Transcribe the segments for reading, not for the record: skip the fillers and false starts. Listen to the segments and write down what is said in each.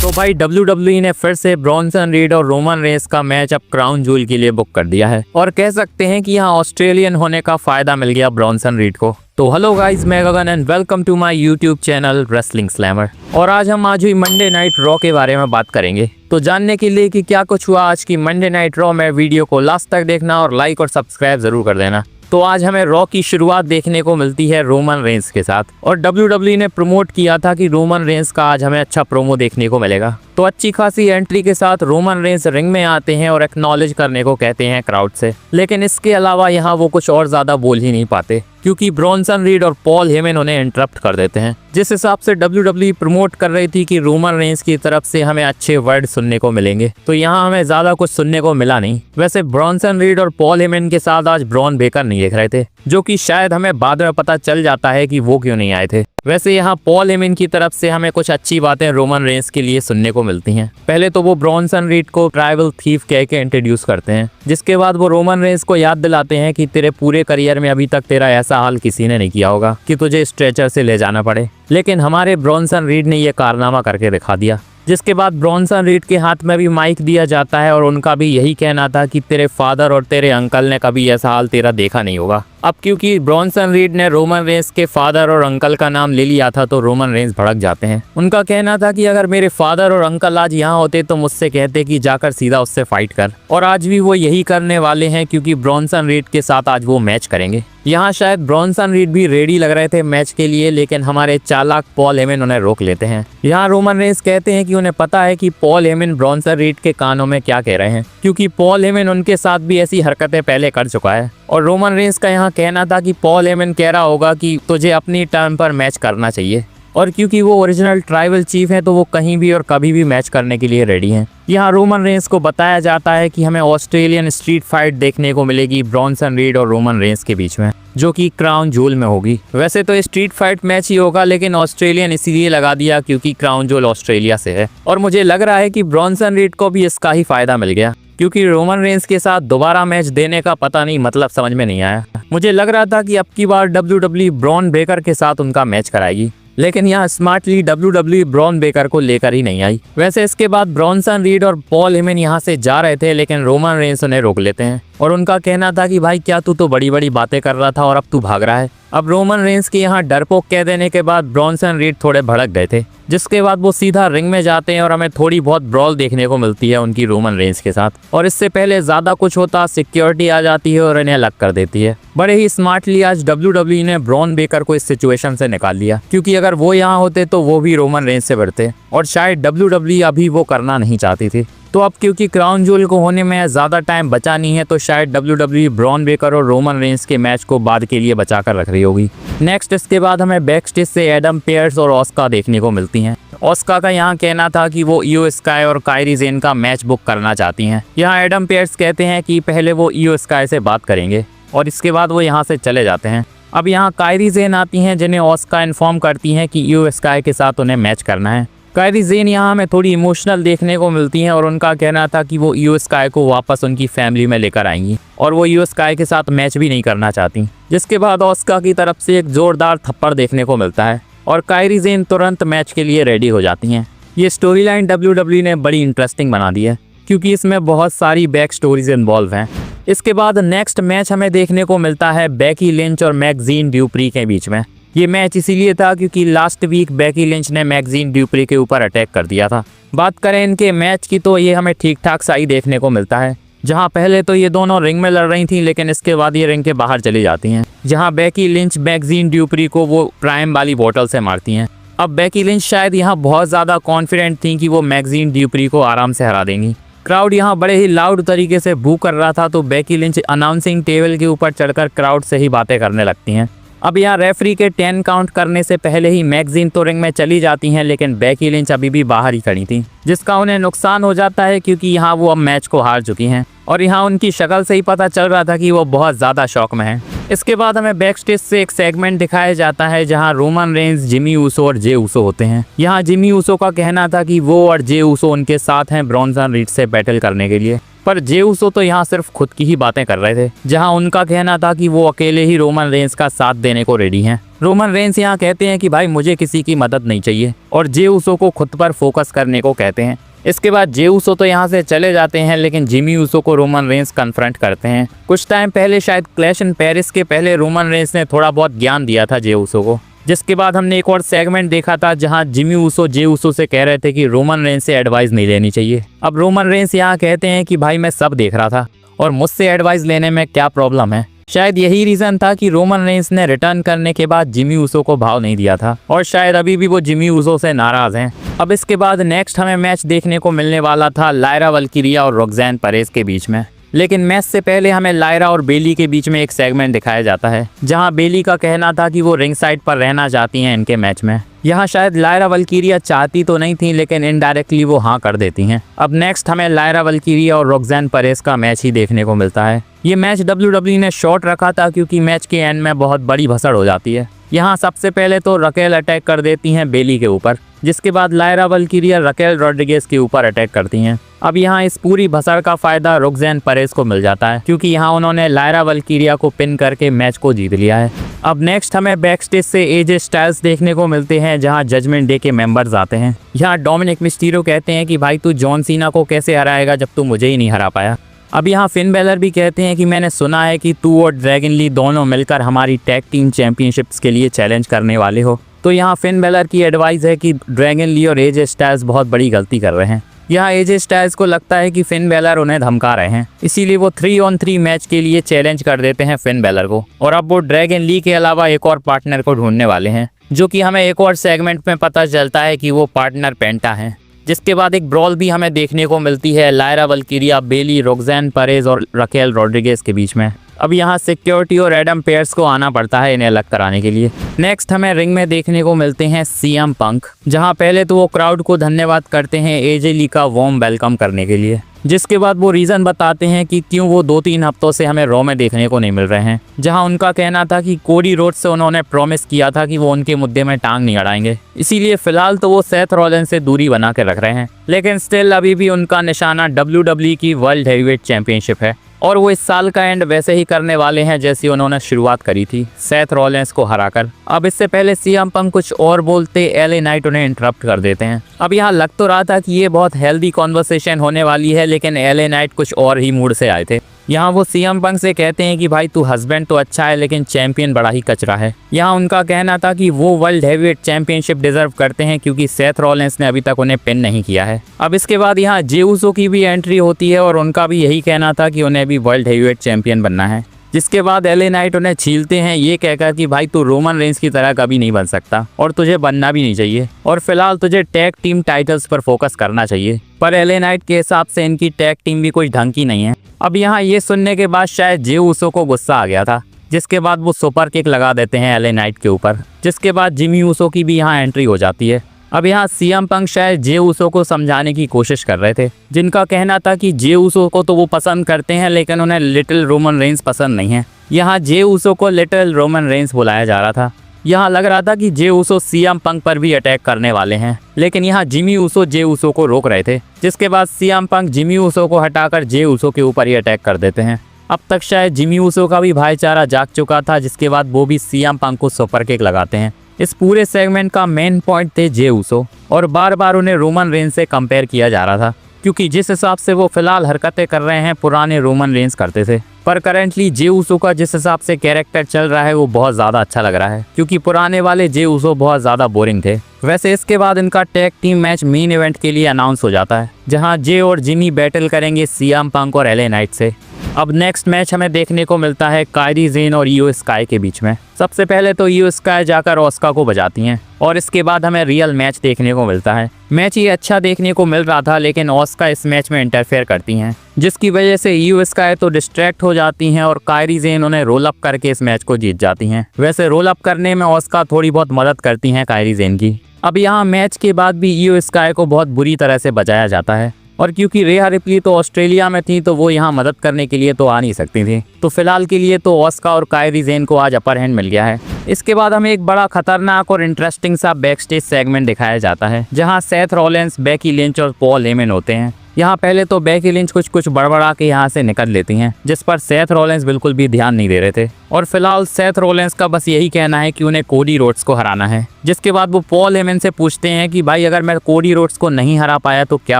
तो भाई WWE ने फिर से ब्रॉन्सन रीड और रोमन रेंस का मैच अब क्राउन जूल के लिए बुक कर दिया है और कह सकते हैं कि यहाँ ऑस्ट्रेलियन होने का फायदा मिल गया ब्रॉन्सन रीड को। तो हेलो गाइस, मैं Gagan and welcome to my YouTube channel wrestling slammer. और आज हम हुई मंडे नाइट रॉ के बारे में बात करेंगे। तो जानने के लिए कि क्या कुछ हुआ आज की मंडे नाइट रॉ में, वीडियो को लास्ट तक देखना और लाइक और सब्सक्राइब जरूर कर देना। तो आज हमें रॉ की शुरुआत देखने को मिलती है रोमन रेंस के साथ और WWE ने प्रमोट किया था कि रोमन रेंस का आज हमें अच्छा प्रोमो देखने को मिलेगा। तो अच्छी खासी एंट्री के साथ रोमन रेंस रिंग में आते हैं और एक्नॉलेज करने को कहते हैं क्राउड से, लेकिन इसके अलावा यहाँ वो कुछ और ज्यादा बोल ही नहीं पाते क्योंकि ब्रॉन्सन रीड और पॉल हेमन उन्हें इंटरप्ट कर देते हैं। जिस हिसाब से WWE प्रमोट कर रही थी कि रोमन रेंस की तरफ से हमें अच्छे वर्ड सुनने को मिलेंगे, तो यहाँ हमें ज्यादा कुछ सुनने को मिला नहीं। वैसे ब्रॉन्सन रीड और पॉल हेमन के साथ आज ब्रॉन बेकर नहीं देख रहे थे, जो कि शायद हमें बाद में पता चल जाता है कि वो क्यों नहीं आए थे। वैसे यहाँ पॉल हेमन की तरफ से हमें कुछ अच्छी बातें रोमन रेंस के लिए सुनने को मिलती हैं। पहले तो वो ब्रॉन्सन रीड को ट्राइबल थीफ कह के इंट्रोड्यूस करते हैं, जिसके बाद वो रोमन रेंस को याद दिलाते हैं कि तेरे पूरे करियर में अभी तक तेरा ऐसा हाल किसी ने नहीं किया होगा कि तुझे स्ट्रेचर से ले जाना पड़े, लेकिन हमारे ब्रॉन्सन रीड ने ये कारनामा करके दिखा दिया। जिसके बाद ब्रॉन्सन रीड के हाथ में भी माइक दिया जाता है और उनका भी यही कहना था कि तेरे फादर और तेरे अंकल ने कभी ऐसा हाल तेरा देखा नहीं होगा। अब क्योंकि ब्रॉन्सन रीड ने रोमन रेंस के फादर और अंकल का नाम ले लिया था तो रोमन रेंस भड़क जाते हैं। उनका कहना था कि अगर मेरे फादर और अंकल आज यहाँ होते तो मुझसे कहते कि जाकर सीधा उससे फाइट कर, और आज भी वो यही करने वाले हैं क्योंकि ब्रॉन्सन रीड के साथ आज वो मैच करेंगे। यहाँ शायद ब्रॉन्सन रीड भी रेडी लग रहे थे मैच के लिए, लेकिन हमारे चालाक पॉल हेमन उन्हें रोक लेते हैं। यहाँ रोमन रेंस कहते हैं कि उन्हें पता है कि पॉल हेमन ब्रॉन्सन रीड के कानों में क्या कह रहे हैं, क्योंकि पॉल हेमन उनके साथ भी ऐसी हरकतें पहले कर चुका है। और रोमन रेंस का यहाँ कहना था कि पॉल हेमन कह रहा होगा कि तुझे अपनी टर्न पर मैच करना चाहिए, और क्योंकि वो ओरिजिनल ट्राइबल चीफ हैं तो वो कहीं भी और कभी भी मैच करने के लिए रेडी हैं। यहाँ रोमन रेंस को बताया जाता है कि हमें ऑस्ट्रेलियन स्ट्रीट फाइट देखने को मिलेगी ब्रॉन्सन रीड और रोमन रेंस के बीच में, जो कि क्राउन जूल में होगी। वैसे तो स्ट्रीट फाइट मैच ही होगा, लेकिन ऑस्ट्रेलियन इसीलिए लगा दिया क्योंकि क्राउन जूल ऑस्ट्रेलिया से है, और मुझे लग रहा है कि ब्रॉन्सन रीड को भी इसका ही फायदा मिल गया क्योंकि रोमन रेंस के साथ दोबारा मैच देने का पता नहीं मतलब समझ में नहीं आया। मुझे लग रहा था कि अब की बार WWE ब्रॉन बेकर के साथ उनका मैच कराएगी, लेकिन यहाँ स्मार्टली WWE ब्रॉन बेकर को लेकर ही नहीं आई। वैसे इसके बाद ब्रॉन्सन रीड और पॉल हेमन यहाँ से जा रहे थे, लेकिन रोमन रेंस उन्हें रोक लेते हैं और उनका कहना था कि भाई क्या तू तो बड़ी बड़ी बातें कर रहा था और अब तू भाग रहा है। अब रोमन रेंस के यहाँ डरपोक कह देने के बाद ब्रॉन्सन रीड थोड़े भड़क गए थे, जिसके बाद वो सीधा रिंग में जाते हैं और हमें थोड़ी बहुत ब्रॉल देखने को मिलती है उनकी रोमन रेंस के साथ। और इससे पहले ज्यादा कुछ होता सिक्योरिटी आ जाती है और इन्हें अलग कर देती है। बड़े ही स्मार्टली आज WWE ने ब्रॉन बेकर को इस सिचुएशन से निकाल लिया, क्योंकि अगर वो यहाँ होते तो वो भी रोमन रेंस से बढ़ते, और शायद WWE अभी वो करना नहीं चाहती थी। तो अब क्योंकि क्राउन जूल को होने में ज़्यादा टाइम बचा नहीं है, तो शायद WWE ब्रॉन बेकर और रोमन रेंस के मैच को बाद के लिए बचा कर रख रही होगी। नेक्स्ट इसके बाद हमें बैक स्टेज से एडम पेयर्स और ऑस्का देखने को मिलती हैं। ऑस्का का यहाँ कहना था कि वो इयो स्काई और कायरी जेन का मैच बुक करना चाहती हैं। यहाँ एडम पेयर्स कहते हैं कि पहले वो इयो स्काई से बात करेंगे और इसके बाद वो यहाँ से चले जाते हैं। अब यहाँ कायरी जेन आती हैं, जिन्हें ऑस्का इन्फॉर्म करती हैं कि इयो स्काई के साथ उन्हें मैच करना है। कायरी जेन यहाँ हमें थोड़ी इमोशनल देखने को मिलती हैं और उनका कहना था कि वो इयो स्काई को वापस उनकी फैमिली में लेकर आएंगी और वो इयो स्काई के साथ मैच भी नहीं करना चाहती। जिसके बाद ऑस्का की तरफ से एक जोरदार थप्पड़ देखने को मिलता है और कायरी जेन तुरंत मैच के लिए रेडी हो जाती हैं। ये स्टोरी लाइन WWE ने बड़ी इंटरेस्टिंग बना दी है क्योंकि इसमें बहुत सारी बैक स्टोरीज इन्वॉल्व हैं। इसके बाद नेक्स्ट मैच हमें देखने को मिलता है बेकी लिंच और मैगजीन ड्यूप्री के बीच में। ये मैच इसीलिए था क्योंकि लास्ट वीक बेकी लिंच ने मैगजीन ड्यूप्री के ऊपर अटैक कर दिया था। बात करें इनके मैच की तो ये हमें ठीक ठाक सा ही देखने को मिलता है, जहां पहले तो ये दोनों रिंग में लड़ रही थी, लेकिन इसके बाद ये रिंग के बाहर चली जाती हैं, जहां बेकी लिंच मैगजीन ड्यूप्री को वो प्राइम वाली बोतल से मारती हैं। अब बेकी लिंच शायद यहाँ बहुत ज़्यादा कॉन्फिडेंट थी कि वो मैगजीन ड्यूप्री को आराम से हरा देंगी। क्राउड यहाँ बड़े ही लाउड तरीके से बू कर रहा था, तो बेकी लिंच अनाउंसिंग टेबल के ऊपर चढ़कर क्राउड से ही बातें करने लगती हैं। अब यहाँ रेफरी के 10 काउंट करने से पहले ही मैगजीन तो रिंग में चली जाती हैं, लेकिन बेकी लिंच अभी भी बाहर ही खड़ी थी, जिसका उन्हें नुकसान हो जाता है क्योंकि यहाँ वो अब मैच को हार चुकी हैं और यहाँ उनकी शक्ल से ही पता चल रहा था कि वो बहुत ज़्यादा शॉक में हैं। इसके बाद हमें बैक स्टेज से एक सेगमेंट दिखाया जाता है जहां रोमन रेंस, जिमी ऊसो और जे ऊसो होते हैं। यहां जिमी ऊसो का कहना था कि वो और जे ऊसो उनके साथ हैं ब्रॉन्सन रीड से बैटल करने के लिए, पर जे ऊसो तो यहाँ सिर्फ खुद की ही बातें कर रहे थे, जहां उनका कहना था कि वो अकेले ही रोमन रेंस का साथ देने को रेडी हैं। रोमन रेंस यहाँ कहते हैं कि भाई मुझे किसी की मदद नहीं चाहिए, और जे ऊसो को खुद पर फोकस करने को कहते हैं। इसके बाद जे ऊसो तो यहाँ से चले जाते हैं, लेकिन जिमी ऊसो को रोमन रेंस कन्फ्रंट करते हैं। कुछ टाइम पहले शायद क्लैश इन पेरिस के पहले रोमन रेंस ने थोड़ा बहुत ज्ञान दिया था जे ऊसो को, जिसके बाद हमने एक और सेगमेंट देखा था जहां जिमी ऊसो जे ऊसो से कह रहे थे कि रोमन रेंस से एडवाइस नहीं लेनी चाहिए। अब रोमन रेंस यहाँ कहते हैं कि भाई मैं सब देख रहा था और मुझसे एडवाइस लेने में क्या प्रॉब्लम है। शायद यही रीजन था कि रोमन रेंस ने रिटर्न करने के बाद जिमी ऊसो को भाव नहीं दिया था, और शायद अभी भी वो जिमी ऊसो से नाराज हैं। अब इसके बाद नेक्स्ट हमें मैच देखने को मिलने वाला था लायरा वल्किरिया और रोक्सेन परेज के बीच में, लेकिन मैच से पहले हमें लायरा और बेली के बीच में एक सेगमेंट दिखाया जाता है जहां बेली का कहना था कि वो रिंग साइड पर रहना चाहती हैं इनके मैच में। यहाँ शायद लायरा वल्किरिया चाहती तो नहीं थी, लेकिन इनडायरेक्टली वो हाँ कर देती हैं। अब नेक्स्ट हमें लायरा वल्किरिया और रोक्सेन परेज का मैच ही देखने को मिलता है। ये मैच WWE ने शॉर्ट रखा था क्योंकि मैच के एंड में बहुत बड़ी भसड़ हो जाती है। यहाँ सबसे पहले तो रकेल अटैक कर देती हैं बेली के ऊपर, जिसके बाद लायरा वल्किरिया रकेल रॉड्रिगेज के ऊपर अटैक करती हैं। अब यहाँ इस पूरी भसड़ का फायदा रोक्सेन परेज को मिल जाता है क्योंकि यहाँ उन्होंने लायरा वल्किरिया को पिन करके मैच को जीत लिया है। अब नेक्स्ट हमें बैक स्टेज से एजे स्टाइल्स देखने को मिलते हैं जहाँ जजमेंट डे के मेंबर्स आते हैं। यहाँ डोमिनिक मिस्टीरियो कहते हैं कि भाई तू जॉन सीना को कैसे हराएगा जब तू मुझे ही नहीं हरा पाया। अब यहाँ फिन बेलर भी कहते हैं कि मैंने सुना है कि तू और ड्रैगन ली दोनों मिलकर हमारी टैग टीम चैंपियनशिप्स के लिए चैलेंज करने वाले हो। तो यहाँ फिन बेलर की एडवाइस है कि ड्रैगन ली और एजे स्टाइल्स बहुत बड़ी गलती कर रहे हैं। यहाँ एजे स्टाइल्स को लगता है कि फिन बेलर उन्हें धमका रहे हैं, इसीलिए वो 3-on-3 मैच के लिए चैलेंज कर देते हैं फिन बेलर को, और अब वो ड्रैगन ली के अलावा एक और पार्टनर को ढूंढने वाले हैं, जो कि हमें एक और सेगमेंट में पता चलता है कि वो पार्टनर पेंटा है। जिसके बाद एक ब्रॉल भी हमें देखने को मिलती है लायरा वल्किरिया, बेली, रोक्सेन परेज और रकेल रॉड्रिगेज के बीच में। अब यहाँ सिक्योरिटी और एडम पेयर्स को आना पड़ता है इन्हें अलग कराने के लिए। नेक्स्ट हमें रिंग में देखने को मिलते हैं सीएम पंक, जहाँ पहले तो वो क्राउड को धन्यवाद करते हैं एजे ली का वार्म वेलकम करने के लिए, जिसके बाद वो रीज़न बताते हैं कि क्यों वो 2-3 हफ्तों से हमें रॉ में देखने को नहीं मिल रहे हैं, जहां उनका कहना था कि कोडी रोड्स से उन्होंने प्रॉमिस किया था कि वो उनके मुद्दे में टांग नहीं अड़ाएंगे, इसीलिए फिलहाल तो वो सेथ रॉलिन्स से दूरी बना के रख रहे हैं। लेकिन स्टिल अभी भी उनका निशाना WWE की वर्ल्ड हैवीवेट चैंपियनशिप है, और वो इस साल का एंड वैसे ही करने वाले हैं जैसी उन्होंने शुरुआत करी थी, सेथ रॉलिन्स को हराकर। अब इससे पहले सीएम पंक कुछ और बोलते एलए नाइट उन्हें इंटरप्ट कर देते हैं। अब यहाँ लग तो रहा था कि ये बहुत हेल्दी कॉन्वर्सेशन होने वाली है, लेकिन एलए नाइट कुछ और ही मूड से आए थे। यहाँ वो सीएम पंक से कहते हैं कि भाई तू हस्बैंड तो अच्छा है लेकिन चैंपियन बड़ा ही कचरा है। यहाँ उनका कहना था कि वो वर्ल्ड हैवीवेट चैंपियनशिप डिजर्व करते हैं क्योंकि सेथ रॉलिन्स ने अभी तक उन्हें पिन नहीं किया है। अब इसके बाद यहाँ जे ऊसो की भी एंट्री होती है और उनका भी यही कहना था कि उन्हें भी वर्ल्ड हैवीवेट चैंपियन बनना है, जिसके बाद एलए नाइट उन्हें छीलते हैं ये कहकर कि भाई तू रोमन रेंस की तरह कभी नहीं बन सकता और तुझे बनना भी नहीं चाहिए, और फिलहाल तुझे टैग टीम टाइटल्स पर फोकस करना चाहिए। पर एलए नाइट के हिसाब से इनकी टैग टीम भी कोई ढंग की नहीं है। अब यहाँ ये सुनने के बाद शायद जे ऊसो को गुस्सा आ गया था, जिसके बाद वो सुपर किक लगा देते हैं एलए नाइट के ऊपर, जिसके बाद जिमी ऊसो की भी यहाँ एंट्री हो जाती है। अब यहाँ सीएम पंक शायद जे ऊसो को समझाने की कोशिश कर रहे थे, जिनका कहना था कि जे ऊसो को तो वो पसंद करते हैं लेकिन उन्हें लिटिल रोमन रेंस पसंद नहीं है। यहाँ जे ऊसो को लिटिल रोमन रेंस बुलाया जा रहा था। यहाँ लग रहा था कि जे ऊसो सीएम पंक पर भी अटैक करने वाले हैं, लेकिन यहाँ जिमी ऊसो जे ऊसो को रोक रहे थे, जिसके बाद सीएम पंक जिमी ऊसो को हटाकर जे ऊसो के ऊपर ही अटैक कर देते हैं। अब तक शायद जिमी ऊसो का भी भाईचारा जाग चुका था, जिसके बाद वो भी सीएम पंक को सुपर किक लगाते हैं। इस पूरे सेगमेंट का मेन पॉइंट थे जे ऊसो, और बार बार उन्हें रोमन रेंस से कंपेयर किया जा रहा था, क्योंकि जिस हिसाब से वो फिलहाल हरकतें कर रहे हैं पुराने रोमन रेंस करते थे। पर करेंटली जे ऊसो का जिस हिसाब से कैरेक्टर चल रहा है वो बहुत ज़्यादा अच्छा लग रहा है, क्योंकि पुराने वाले जे ऊसो बहुत ज़्यादा बोरिंग थे। वैसे इसके बाद इनका tag team match main event के लिए अनाउंस हो जाता है, जहां जे और जिमी बैटल करेंगे सीएम पंक और एलए नाइट से। अब नेक्स्ट मैच हमें देखने को मिलता है कायरी ज़ेन और इयो स्काई के बीच में। सबसे पहले तो इयो स्काई जाकर ऑस्का को बजाती हैं, और इसके बाद हमें रियल मैच देखने को मिलता है। मैच ये अच्छा देखने को मिल रहा था, लेकिन ऑस्का इस मैच में इंटरफेयर करती हैं, जिसकी वजह से इयो स्काई तो डिस्ट्रैक्ट हो जाती हैं और कायरी ज़ेन उन्हें रोल अप करके इस मैच को जीत जाती हैं। वैसे रोल अप करने में ऑस्का थोड़ी बहुत मदद करती हैं कायरी ज़ेन की। अब यहाँ मैच के बाद भी इयो स्काई को बहुत बुरी तरह से बचाया जाता है, और क्योंकि रेहा रिप्ली तो ऑस्ट्रेलिया में थी तो वो यहाँ मदद करने के लिए तो आ नहीं सकती थी। तो फिलहाल के लिए तो ऑस्का और कायरी जेन को आज अपर हैंड मिल गया है। इसके बाद हमें एक बड़ा खतरनाक और इंटरेस्टिंग सा बैक स्टेज सेगमेंट दिखाया जाता है जहाँ सेथ रॉलिंस, बेकी लिंच और पॉल हेमन होते हैं। यहाँ पहले तो बेकी लिंच कुछ बड़बड़ा के यहाँ से निकल लेती हैं, जिस पर सेथ रॉलिंस बिल्कुल भी ध्यान नहीं दे रहे थे। और फिलहाल सेथ रॉलिंस का बस यही कहना है कि उन्हें कोडी रोड्स को हराना है। जिसके बाद वो पॉल हेमन से पूछते हैं कि भाई अगर मैं कोडी रोड्स को नहीं हरा पाया तो क्या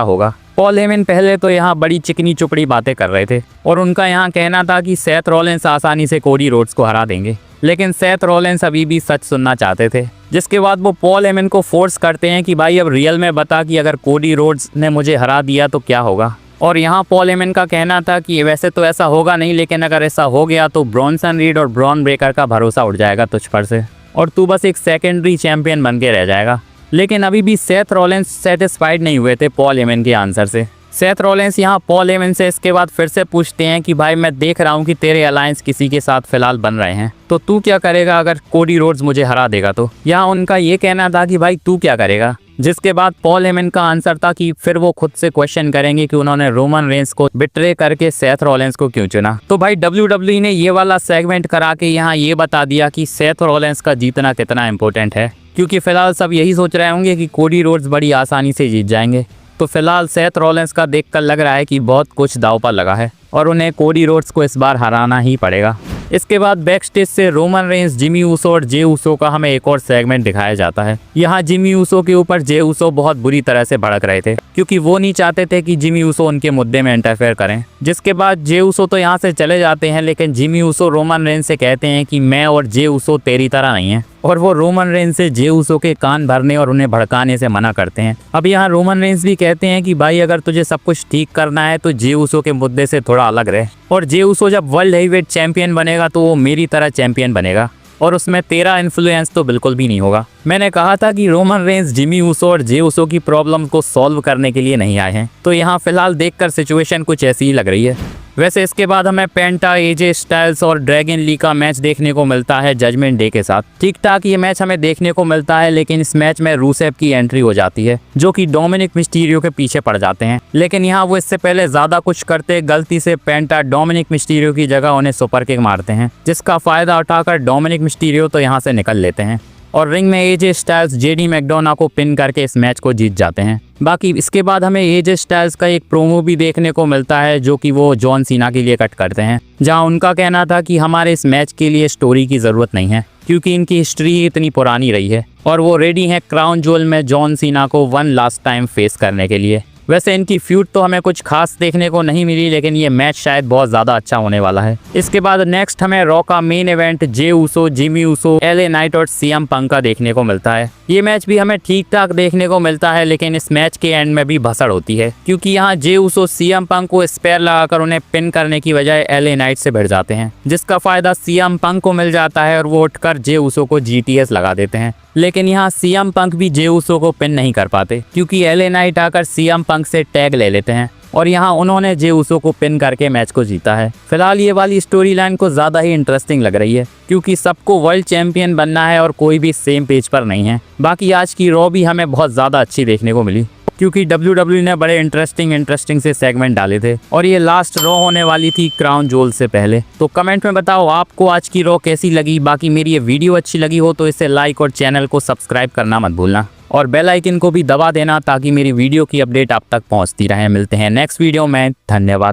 होगा। पॉल हेमन पहले तो यहाँ बड़ी चिकनी चुपड़ी बातें कर रहे थे और उनका यहाँ कहना था कि सेथ रॉलिंस आसानी से कोडी रोड्स को हरा देंगे, लेकिन सेथ रॉलिंस अभी भी सच सुनना चाहते थे। जिसके बाद वो पॉल हेमन को फोर्स करते हैं कि भाई अब रियल में बता कि अगर कोडी रोड्स ने मुझे हरा दिया तो क्या होगा। और यहाँ पॉल हेमन का कहना था कि वैसे तो ऐसा होगा नहीं, लेकिन अगर ऐसा हो गया तो ब्रॉन्सन रीड और ब्रॉन ब्रेकर का भरोसा उठ जाएगा तुझ पर से और तू बस एक सेकेंडरी चैंपियन बन के रह जाएगा। लेकिन अभी भी सेथ रॉलिंस सेटिस्फाइड नहीं हुए थे पॉल हेमन के आंसर से। सेथ रॉलिंस यहाँ पॉल हेमन से इसके बाद फिर से पूछते हैं कि भाई मैं देख रहा हूँ कि तेरे अलायंस किसी के साथ फिलहाल बन रहे हैं, तो तू क्या करेगा अगर कोडी रोड्स मुझे हरा देगा तो। यहाँ उनका ये कहना था कि भाई तू क्या करेगा। जिसके बाद पॉल हेमन का आंसर था कि फिर वो खुद से क्वेश्चन करेंगे कि उन्होंने रोमन रेंस को बिट्रे करके सेथ रॉलिंस को क्यों चुना। तो भाई WWE ने ये वाला सेगमेंट करा के यहाँ ये बता दिया कि सेथ रॉलिंस का जीतना कितना इंपॉर्टेंट है, क्योंकि फिलहाल सब यही सोच रहे होंगे कि कोडी रोड्स बड़ी आसानी से जीत जाएंगे। तो फिलहाल सेथ रॉलिंस का देखकर लग रहा है कि बहुत कुछ दांव पर लगा है और उन्हें कोडी रोड्स को इस बार हराना ही पड़ेगा। इसके बाद बैक स्टेज से रोमन रेंस, जिमी ऊसो और जे ऊसो का हमें एक और सेगमेंट दिखाया जाता है। यहाँ जिमी ऊसो के ऊपर जे ऊसो बहुत बुरी तरह से भड़क रहे थे क्योंकि वो नहीं चाहते थे कि जिमी ऊसो उनके मुद्दे में इंटरफेयर करें। जिसके बाद जे ऊसो तो यहाँ से चले जाते हैं, लेकिन जिमी ऊसो रोमन रेंस से कहते हैं कि मैं और जे ऊसो तेरी तरह नहीं है, और वो रोमन रेंस से जे ऊसो के कान भरने और उन्हें भड़काने से मना करते हैं। अब यहाँ रोमन रेंस भी कहते हैं कि भाई अगर तुझे सब कुछ ठीक करना है तो जे ऊसो के मुद्दे से थोड़ा अलग रहे, और जे ऊसो जब वर्ल्ड हेवीवेट चैंपियन बनेगा तो वो मेरी तरह चैंपियन बनेगा और उसमें तेरा इन्फ्लुएंस तो बिल्कुल भी नहीं होगा। मैंने कहा था कि रोमन रेंस, जिमी ऊसो और जे ऊसो की प्रॉब्लम को सॉल्व करने के लिए नहीं आए हैं, तो यहाँ फिलहाल देखकर सिचुएशन कुछ ऐसी ही लग रही है। वैसे इसके बाद हमें पेंटा, एजे स्टाइल्स और ड्रैगन ली का मैच देखने को मिलता है जजमेंट डे के साथ। ठीक ठाक ये मैच हमें देखने को मिलता है, लेकिन इस मैच में रूसेव की एंट्री हो जाती है जो कि डोमिनिक मिस्टीरियो के पीछे पड़ जाते हैं। लेकिन यहाँ वो इससे पहले ज्यादा कुछ करते, गलती से पेंटा डोमिनिक मिस्टीरियो की जगह उन्हें सुपर किक मारते हैं, जिसका फायदा उठाकर डोमिनिक मिस्टीरियो तो यहाँ से निकल लेते हैं और रिंग में एजे स्टाइल्स जेडी मैकडोना को पिन करके इस मैच को जीत जाते हैं। बाकी इसके बाद हमें एजे स्टाइल्स का एक प्रोमो भी देखने को मिलता है जो कि वो जॉन सीना के लिए कट करते हैं, जहां उनका कहना था कि हमारे इस मैच के लिए स्टोरी की ज़रूरत नहीं है क्योंकि इनकी हिस्ट्री इतनी पुरानी रही है और वो रेडी हैं क्राउन ज्वेल में जॉन सीना को वन लास्ट टाइम फेस करने के लिए। वैसे इनकी फ्यूड तो हमें कुछ खास देखने को नहीं मिली, लेकिन ये मैच शायद बहुत ज़्यादा अच्छा होने वाला है। इसके बाद नेक्स्ट हमें रॉ का main event Jey Uso, Jimmy Uso, LA Knight और सीएम पंक का देखने को मिलता है। ये मैच भी हमें ठीक ठाक देखने को मिलता है, लेकिन इस मैच के एंड में भी भसड़ होती है क्योंकि यहाँ जे ऊसो सीएम पंक को स्पेयर लगाकर उन्हें पिन करने की बजाय एलए नाइट से भिड़ जाते हैं, जिसका फायदा सीएम पंक को मिल जाता है और वो उठकर जे ऊसो को जीटीएस लगा देते हैं। लेकिन यहाँ सीएम पंक भी जे ऊसो को पिन नहीं कर पाते क्योंकि एलए नाइट आकर सीएम पंक से टैग ले लेते हैं और यहाँ उन्होंने जे ऊसो को पिन करके मैच को जीता है। फिलहाल ये वाली स्टोरी लाइन को ज़्यादा ही इंटरेस्टिंग लग रही है क्योंकि सबको वर्ल्ड चैंपियन बनना है और कोई भी सेम पेज पर नहीं है। बाकी आज की रॉ भी हमें बहुत ज़्यादा अच्छी देखने को मिली क्योंकि WWE ने बड़े इंटरेस्टिंग से सेगमेंट डाले थे और ये लास्ट रॉ होने वाली थी क्राउन ज्वेल से पहले। तो कमेंट में बताओ आपको आज की रॉ कैसी लगी। बाकी मेरी ये वीडियो अच्छी लगी हो तो इसे लाइक और चैनल को सब्सक्राइब करना मत भूलना और बेल आइकन को भी दबा देना ताकि मेरी वीडियो की अपडेट आप तक पहुंचती रहे। मिलते हैं नेक्स्ट वीडियो में, धन्यवाद।